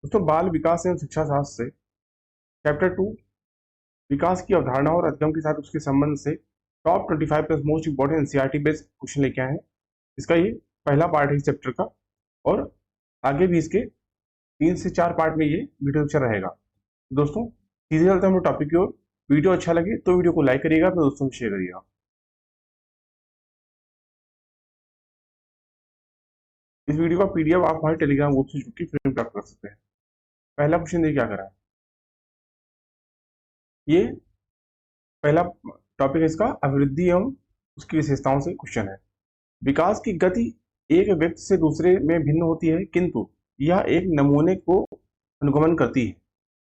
दोस्तों बाल विकास एवं शिक्षा शास्त्र से चैप्टर 2 विकास की अवधारणा और अधिगम के साथ उसके संबंध से top 25 plus most important NCERT based question लेके आए हैं। इसका ये पहला पार्ट है इस चैप्टर का, और आगे भी इसके 3 से 4 पार्ट में ये वीडियो लेक्चर रहेगा। दोस्तों सीधे चलते हैं हम लोग टॉपिक की ओर। वीडियो अच्छा लगे तो वीडियो को लाइक करिएगा, अपने दोस्तों को शेयर करिएगा। इस वीडियो का पीडीएफ आप हमारे टेलीग्राम ग्रुप से जुड़ के फ्री में प्राप्त कर सकते हैं। पहला क्वेश्चन देखिए क्या करा है। ये पहला टॉपिक है इसका, अभिवृद्धि एवं उसकी विशेषताओं से क्वेश्चन है। विकास की गति एक व्यक्ति से दूसरे में भिन्न होती है, किंतु यह एक नमूने को अनुगमन करती है।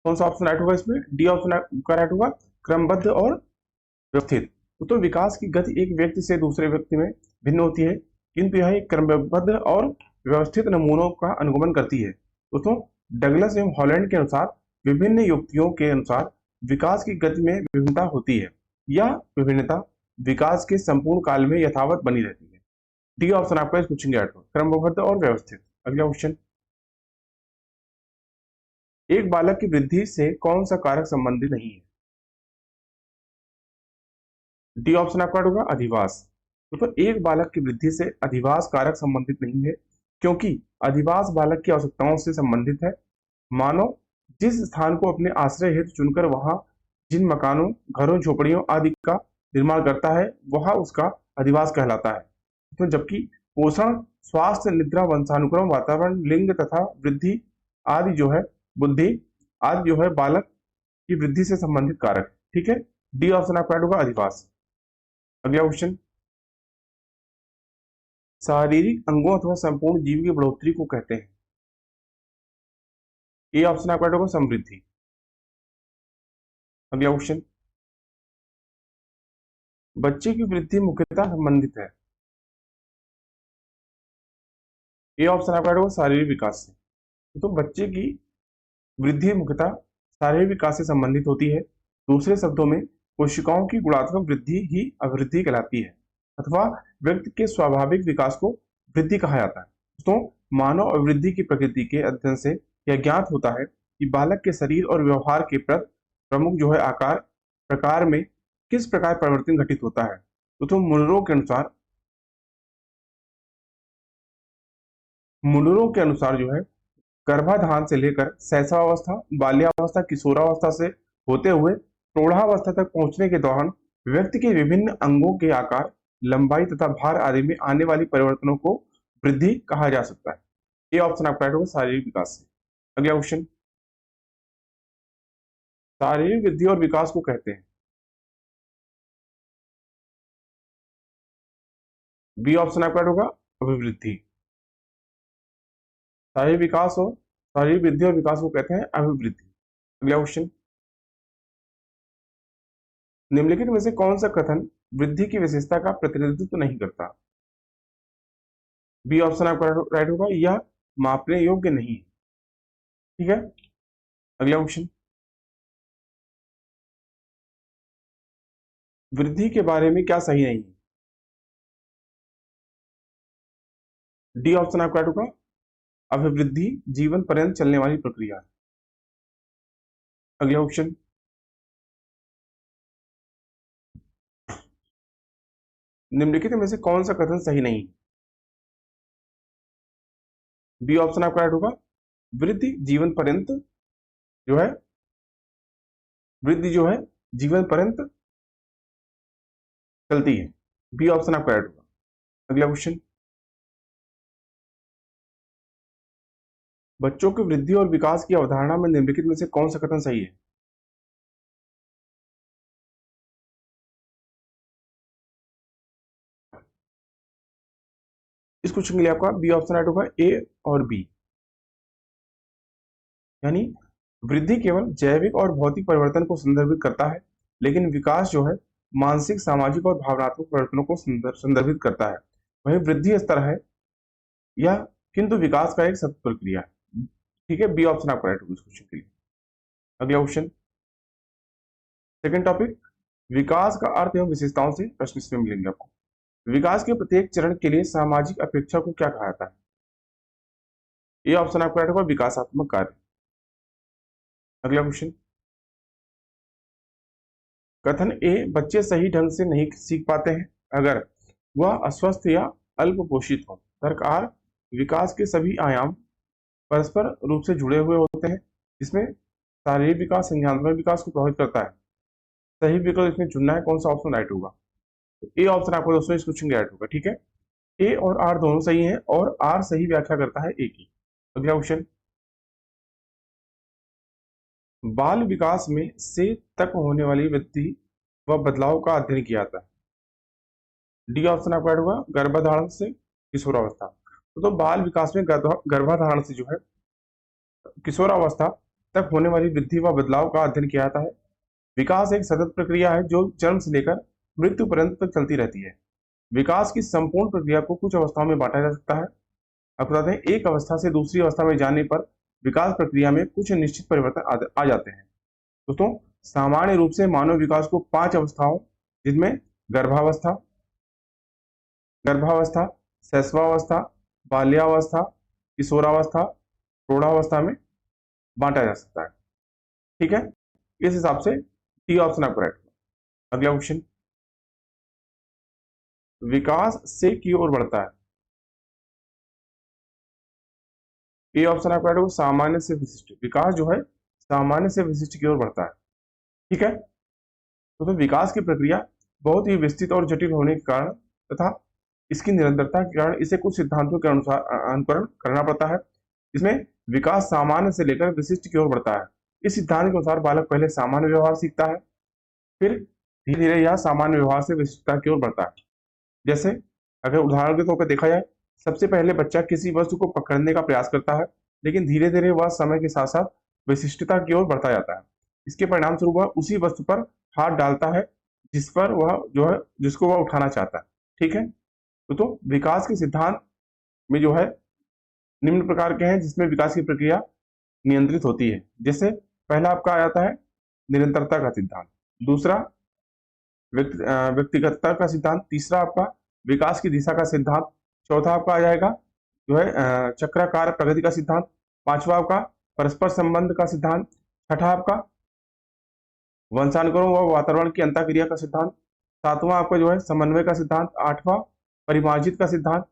कौन सा ऑप्शन राइट होगा इसमें? डी ऑप्शन का राइट होगा, क्रमबद्ध और व्यवस्थित। तो विकास की गति एक व्यक्ति से दूसरे व्यक्ति में भिन्न होती है, किंतु यह एक क्रमबद्ध और व्यवस्थित नमूनों का अनुगमन करती है। दोस्तों डगलस एवं हॉलैंड के अनुसार विभिन्न युक्तियों के अनुसार विकास की गति में विभिन्नता होती है। यह विभिन्नता विकास के संपूर्ण काल में यथावत बनी रहती है। डी ऑप्शन आपका इस क्वेश्चन के राइट होगा, क्रमबद्ध और व्यवस्थित। अगला क्वेश्चन, एक बालक की वृद्धि से कौन सा कारक संबंधित नहीं है? डी ऑप्शन आपका होगा, अधिवास। तो एक बालक की वृद्धि से अधिवास कारक संबंधित नहीं है, क्योंकि अधिवास बालक की आवश्यकताओं से संबंधित है। मानव जिस स्थान को अपने आश्रय हेतु चुनकर वहां जिन मकानों, घरों, झोपड़ियों आदि का निर्माण करता है, वह उसका अधिवास कहलाता है। तो जबकि पोषण, स्वास्थ्य, निद्रा, वंशानुक्रम, वातावरण, लिंग तथा वृद्धि आदि जो है, बुद्धि आदि जो है, बालक की वृद्धि से संबंधित कारक। ठीक है, डी ऑप्शन आपका होगा, अधिवास। अगला क्वेश्चन, शारीरिक अंगों अथवा संपूर्ण जीव की बढ़ोतरी को कहते हैं। ए ऑप्शन आपका होगा, समृद्धि। अगला क्वेश्चन, बच्चे की वृद्धि मुख्यतः संबंधित है। ए ऑप्शन आपका होगा, शारीरिक विकास से। तो बच्चे की वृद्धि मुख्यतः शारीरिक विकास से संबंधित होती है। दूसरे शब्दों में कोशिकाओं की गुणात्मक वृद्धि ही अभिवृद्धि कहलाती है, अथवा व्यक्ति के स्वाभाविक विकास को वृद्धि कहा जाता है। तो मानव अभिवृद्धि की प्रकृति के अध्ययन से यह ज्ञात होता है कि बालक के शरीर और व्यवहार के प्रमुख जो है आकार प्रकार में किस प्रकार परिवर्तन घटित होता है। तो मुनरों के अनुसार जो है, गर्भाधान से लेकर शैशवावस्था, बाल्यावस्था, किशोरावस्था से होते हुए प्रौढ़ावस्था तक पहुंचने के दौरान व्यक्ति के विभिन्न अंगों के आकार, लंबाई तथा भार आदि में आने वाली परिवर्तनों को वृद्धि कहा जा सकता है। ये ऑप्शन आपका होगा, शारीरिक विकास से। अगला क्वेश्चन, शारीरिक वृद्धि और विकास को कहते हैं। बी ऑप्शन आपका होगा, अभिवृद्धि। शारीरिक विकास और शारीरिक वृद्धि और विकास को कहते हैं अभिवृद्धि। अगला क्वेश्चन, निम्नलिखित में से कौन सा कथन वृद्धि की विशेषता का प्रतिनिधित्व नहीं करता? बी ऑप्शन आपका राइट होगा, यह मापने योग्य नहीं है। ठीक है, अगला क्वेश्चन, वृद्धि के बारे में क्या सही नहीं है? डी ऑप्शन आपका राइट होगा, अभिवृद्धि जीवन पर्यंत चलने वाली प्रक्रिया है। अगला क्वेश्चन, निम्नलिखित में से कौन सा कथन सही नहीं है? बी ऑप्शन आपका राइट होगा, वृद्धि जीवन पर्यंत जो है, वृद्धि जो है जीवन पर्यंत चलती है। बी ऑप्शन आपका राइट होगा। अगला क्वेश्चन, बच्चों की वृद्धि और विकास की अवधारणा में निम्नलिखित में से कौन सा कथन सही है? इस क्वेश्चन के लिए आपका बी ऑप्शन राइट होगा, ए और बी। यानी वृद्धि केवल जैविक और भौतिक परिवर्तन को संदर्भित करता है, लेकिन विकास जो है मानसिक, सामाजिक और भावनात्मक परिवर्तनों को संदर्भित करता है। वही वृद्धि स्तर है यह, किंतु विकास का एक सतत प्रक्रिया है। ठीक है, बी ऑप्शन आपका राइट होगा इस क्वेश्चन के लिए। अगला क्वेश्चन, सेकंड टॉपिक, विकास का अर्थ एवं विशेषताओं से प्रश्न इसमें मिलेंगे आपको। विकास के प्रत्येक चरण के लिए सामाजिक अपेक्षा को क्या कहा जाता है? ये ऑप्शन आपका राइट होगा, विकासात्मक कार्य। अगला क्वेश्चन, कथन ए बच्चे सही ढंग से नहीं सीख पाते हैं अगर वह अस्वस्थ या अल्प पोषित हो। तर्क आर, विकास के सभी आयाम परस्पर रूप से जुड़े हुए होते हैं, जिसमें शारीरिक विकास संज्ञानात्मक विकास को प्रभावित करता है। सही विकल्प इसमें चुनना है, कौन सा ऑप्शन राइट होगा। तो ए ऑप्शन आपको दोस्तों इस क्वेश्चन के राइट होगा। ठीक है, ए और आर दोनों सही हैं और आर सही व्याख्या करता है ए की। अगला क्वेश्चन, बाल विकास में से तक होने वाली वृद्धि व बदलाव का अध्ययन किया जाता है। डी ऑप्शन आपका राइट होगा, गर्भाधारण से किशोरावस्था। तो बाल विकास में गर्भाधारण से जो है किशोरावस्था तक होने वाली वृद्धि व बदलाव का अध्ययन किया जाता है। विकास एक सतत प्रक्रिया है जो जन्म से लेकर मृत्यु पर्यंत तक चलती रहती है। विकास की संपूर्ण प्रक्रिया को कुछ अवस्थाओं में बांटा जा सकता है। आपको बताते हैं, एक अवस्था से दूसरी अवस्था में जाने पर विकास प्रक्रिया में कुछ निश्चित परिवर्तन आ जाते हैं। दोस्तों, सामान्य रूप से मानव विकास को 5 अवस्थाओं, जिनमें गर्भावस्था, शैशवावस्था, बाल्यावस्था, किशोरावस्था, प्रौढ़ावस्था में बांटा जा सकता है। ठीक है, इस हिसाब से डी ऑप्शन आपको राइट होगा। अगला क्वेश्चन, विकास से की ओर बढ़ता है। ए ऑप्शन आपका राइट होगा, सामान्य से विशिष्ट। विकास जो है सामान्य से विशिष्ट की ओर बढ़ता है। ठीक है, तो विकास की प्रक्रिया बहुत ही विस्तृत और जटिल होने के कारण तथा इसकी निरंतरता के कारण इसे कुछ सिद्धांतों के अनुसार अनुकरण करना पड़ता है। इसमें विकास सामान्य से लेकर विशिष्ट की ओर बढ़ता है। इस सिद्धांत के अनुसार बालक पहले सामान्य व्यवहार सीखता है, फिर धीरे धीरे यह सामान्य व्यवहार से विशिष्टता की ओर बढ़ता है। जैसे अगर उदाहरण के तौर पर देखा जाए, सबसे पहले बच्चा किसी वस्तु को पकड़ने का प्रयास करता है, लेकिन धीरे धीरे वह समय के साथ साथ विशिष्टता की ओर बढ़ता जाता है। इसके परिणाम स्वरूप वह उसी वस्तु पर हाथ डालता है जिस पर वह जो है जिसको वह उठाना चाहता है। ठीक है, तो विकास के सिद्धांत में जो है निम्न प्रकार के हैं जिसमें विकास की प्रक्रिया नियंत्रित होती है। जैसे पहला आपका आ जाता है निरंतरता का सिद्धांत, दूसरा व्यक्तिगतता का सिद्धांत, तीसरा आपका विकास की दिशा का सिद्धांत, चौथा आपका आ जाएगा जो है चक्राकार प्रगति का सिद्धांत, पांचवा आपका परस्पर संबंध का सिद्धांत, छठा आपका वंशानुक्रम व वातावरण की अंतःक्रिया का सिद्धांत, सातवां आपका जो है समन्वय का सिद्धांत, आठवां परिमार्जित का सिद्धांत,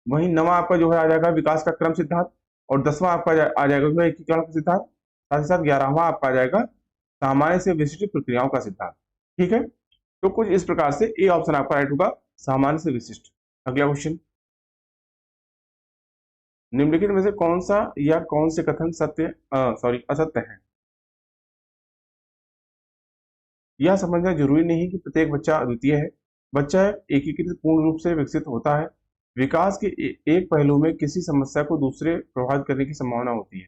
वहीं नवा आपका जो है आ जाएगा विकास का क्रम सिद्धांत, और 10वां आपका आ जाएगा जो है एकीकरण का सिद्धांत, साथ ही साथ 11वां आपका आ जाएगा सामान्य से विशिष्ट प्रक्रियाओं का सिद्धांत। ठीक है, तो कुछ इस प्रकार से ए ऑप्शन आपका राइट होगा, सामान्य से विशिष्ट। अगला क्वेश्चन, निम्नलिखित में से कौन सा या कौन से कथन असत्य है। यह समझना जरूरी नहीं कि प्रत्येक बच्चा अद्वितीय है। बच्चा एकीकृत पूर्ण रूप से विकसित होता है। विकास के एक पहलू में किसी समस्या को दूसरे प्रभावित करने की संभावना होती है।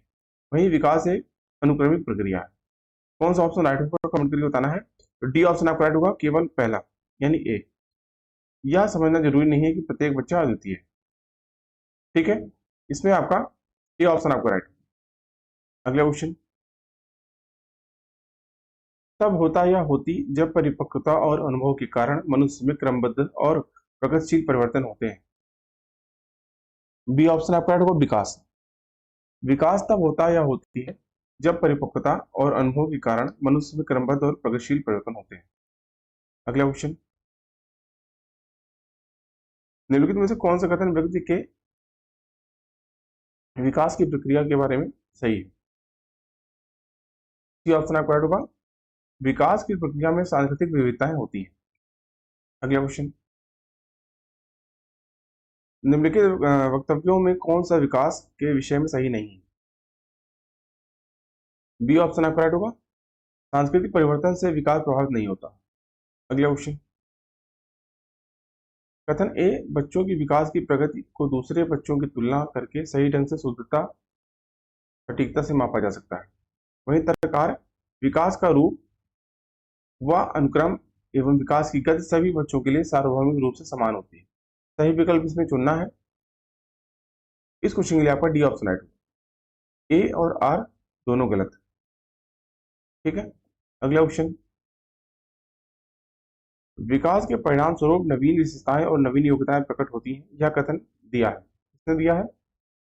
वहीं विकास एक अनुक्रमिक प्रक्रिया है। कौन सा ऑप्शन राइट होगा कमेंट करके बताना है। तो डी ऑप्शन आपका राइट होगा, केवल पहला यानी ए। यह समझना जरूरी नहीं है कि प्रत्येक बच्चा अद्वितीय है। ठीक है, इसमें आपका ए ऑप्शन आपका राइट। अगला क्वेश्चन, तब होता या होती जब परिपक्वता और अनुभव के कारण मनुष्य में क्रमबद्ध और प्रगतिशील परिवर्तन होते हैं। बी ऑप्शन आपका राइट होगा, विकास। विकास तब होता या होती है जब परिपक्वता और अनुभव के कारण मनुष्य में क्रमबद्ध और प्रगतिशील परिवर्तन होते हैं। अगला क्वेश्चन, निम्नलिखित में से कौन सा कथन व्यक्ति के विकास की प्रक्रिया के बारे में सही है। सी ऑप्शन आपका राइट होगा, विकास की प्रक्रिया में सांस्कृतिक विविधताएं होती हैं। अगला क्वेश्चन, निम्नलिखित वक्तव्यों में कौन सा विकास के विषय में सही नहीं है। बी ऑप्शन आपका राइट होगा, सांस्कृतिक परिवर्तन से विकास प्रभावित नहीं होता। अगला क्वेश्चन, कथन ए बच्चों की विकास की प्रगति को दूसरे बच्चों की तुलना करके सही ढंग से शुद्धता सटीकता से मापा जा सकता है। वहीं तर्ककार, विकास का रूप व अनुक्रम एवं विकास की गति सभी बच्चों के लिए सार्वभौमिक रूप से समान होती है। सही विकल्प इसमें चुनना है। इस क्वेश्चन के लिए आपका डी ऑप्शन राइट होगा, ए और आर दोनों गलत। ठीक है, अगला क्वेश्चन, विकास के परिणाम स्वरूप नवीन विशेषताएं और नवीन योग्यताएं प्रकट होती हैं। यह कथन दिया है, किसने दिया है।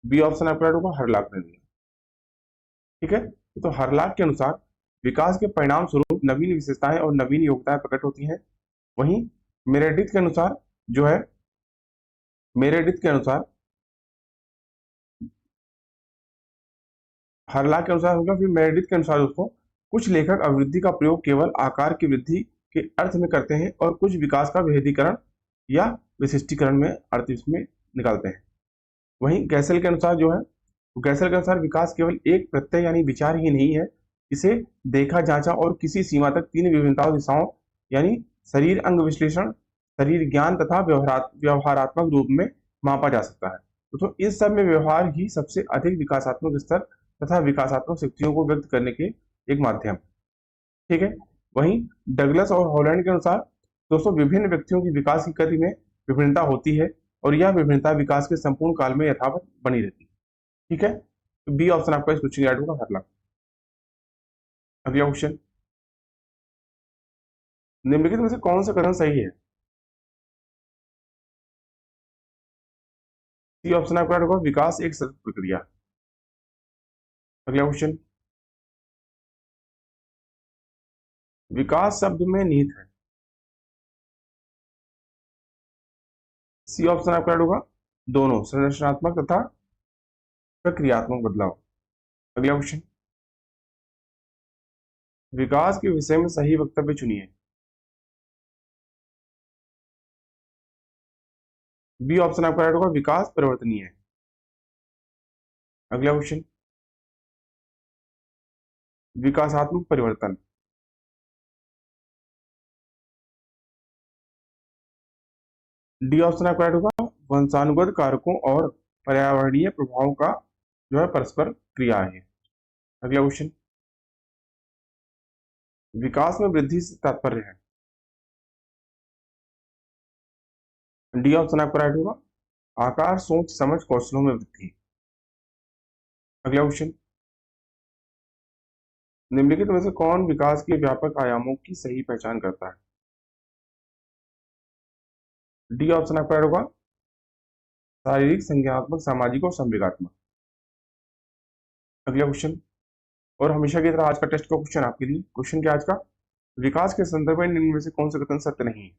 बी ऑप्शन आपका राइट होगा, हरलाख ने दिया। ठीक है। तो हरलाख के अनुसार विकास के परिणाम स्वरूप नवीन विशेषताएं और नवीन योग्यताएं प्रकट होती हैं। वहीं मेरेडिथ के अनुसार जो है, मेरेडिथ के अनुसार हरलाख के अनुसार होगा, फिर मेरेडिथ के अनुसार दोस्तों कुछ लेखक अभिवृद्धि का प्रयोग केवल आकार की वृद्धि के अर्थ में करते हैं और कुछ विकास का विभेदीकरण या विशिष्टीकरण में अर्थ इसमें निकालते हैं। वहीं गैसल के अनुसार जो है, गैसल के अनुसार विकास केवल एक प्रत्यय यानी विचार ही नहीं है, इसे देखा जांचा और किसी सीमा तक तीन विभिन्नताओं दिशाओं यानी शरीर अंग विश्लेषण, शरीर ज्ञान तथा व्यवहारात्मक रूप में मापा जा सकता है। तो इस सब में व्यवहार ही सबसे अधिक विकासात्मक स्तर तथा विकासात्मक शक्तियों को व्यक्त करने के एक माध्यम, ठीक है। वहीं डगलस और हॉलैंड के अनुसार दोस्तों विभिन्न व्यक्तियों की विकास की गति में विभिन्नता होती है और यह विभिन्नता विकास के संपूर्ण काल में यथावत बनी रहती है, ठीक है। तो बी ऑप्शन आपका इस क्वेश्चन ऐड होगा, हर लाख। अगला क्वेश्चन, निम्नलिखित में से कौन सा कथन सही है? सी ऑप्शन आपका ऐड होगा, विकास एक सतत प्रक्रिया। अगला क्वेश्चन, विकास शब्द में निहित है। सी ऑप्शन आपका ऐड होगा, दोनों संरचनात्मक तथा प्रक्रियात्मक बदलाव। अगला क्वेश्चन, विकास के विषय में सही वक्तव्य चुनिए। बी ऑप्शन आपका ऐड होगा, विकास परिवर्तनीय है। अगला क्वेश्चन, विकासात्मक परिवर्तन। डी ऑप्शन आपका ऐड होगा, वंशानुगत कारकों और पर्यावरणीय प्रभावों का जो है परस्पर क्रिया है। अगला क्वेश्चन, विकास में वृद्धि से तात्पर्य है। डी ऑप्शन आपका राइट होगा, आकार सोच समझ कौशलों में वृद्धि। अगला क्वेश्चन, निम्नलिखित में से कौन विकास के व्यापक आयामों की सही पहचान करता है? डी ऑप्शन आपका राइट होगा, शारीरिक संज्ञानात्मक सामाजिक और संवेगात्मक। अगला क्वेश्चन, और हमेशा की तरह आज का टेस्ट का क्वेश्चन आपके लिए, क्वेश्चन क्या आज का, विकास के संदर्भ में निम्न में से कौन सा कथन सत्य नहीं है?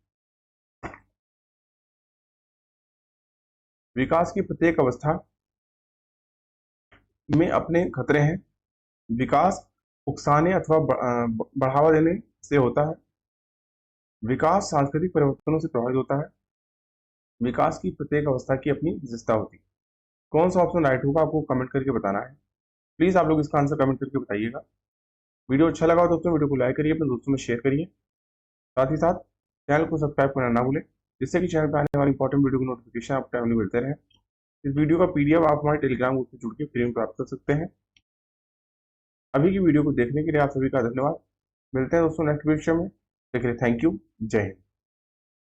विकास की प्रत्येक अवस्था में अपने खतरे हैं। विकास उकसाने अथवा बढ़ावा देने से होता है। विकास सांस्कृतिक परिवर्तनों से प्रभावित होता है। विकास की प्रत्येक अवस्था की अपनी विशेषता होती है। कौन सा ऑप्शन राइट होगा आपको कमेंट करके बताना है। प्लीज आप लोग इसका आंसर कमेंट करके बताइएगा। वीडियो अच्छा लगा दोस्तों, वीडियो को लाइक करिए, अपने दोस्तों में शेयर करिए, साथ ही साथ चैनल को सब्सक्राइब करना ना भूलें, जिससे कि चैनल पर आने वाली इंपॉर्टेंट वीडियो की नोटिफिकेशन आपको टाइमली मिलते रहे। इस वीडियो का पीडीएफ आप हमारे टेलीग्राम ग्रुप से जुड़ के फ्री में प्राप्त कर सकते हैं। अभी की वीडियो को देखने के लिए आप सभी का धन्यवाद। मिलते हैं दोस्तों नेक्स्ट वीडियो में, देखिए थैंक यू, जय हिंद।